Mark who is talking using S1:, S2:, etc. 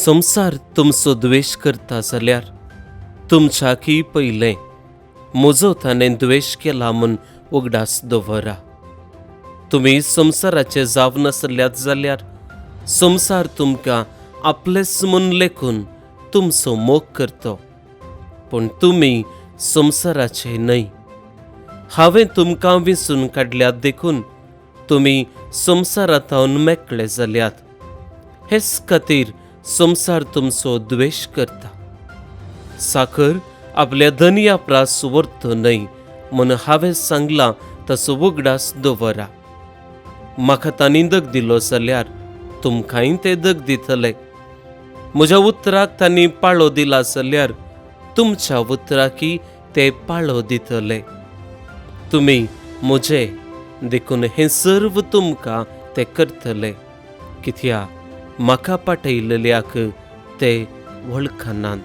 S1: संसार तुमचो द्वेष करता जाल्यार तुमच्याकी पयलें म्हजो ताणें द्वेष केला म्हूण उगडास दवरा. तुमी संसाराचे जाव नासल्यात जाल्यार संसार तुमकां आपलेच म्हूण लेखून तुमचो मोग करतो. पूण तुमी संसाराचे न्हय. हांवें तुमकां विंचून काडल्यात देखून तुमी संसारांतावन मेकळे जाल्यात. हेच खातीर संसार तुमचो द्वेष करता. साखर आपल्या धनयाप्रास व्हरतो न्हय म्हूण हांवें सांगलां तसो उगडास दवरा. म्हाका तांणी दग दिलो जाल्यार तुमकांय ते दग दितले. म्हज्या उतराक तांणी पाळो दिला जाल्यार तुमच्या उतराकी ते पाळो दितले. तुमी म्हजे देखून हें सर्व तुमकां ते करतले, कित्याक म्हाका पाठयलेल्याक ते वळखनात.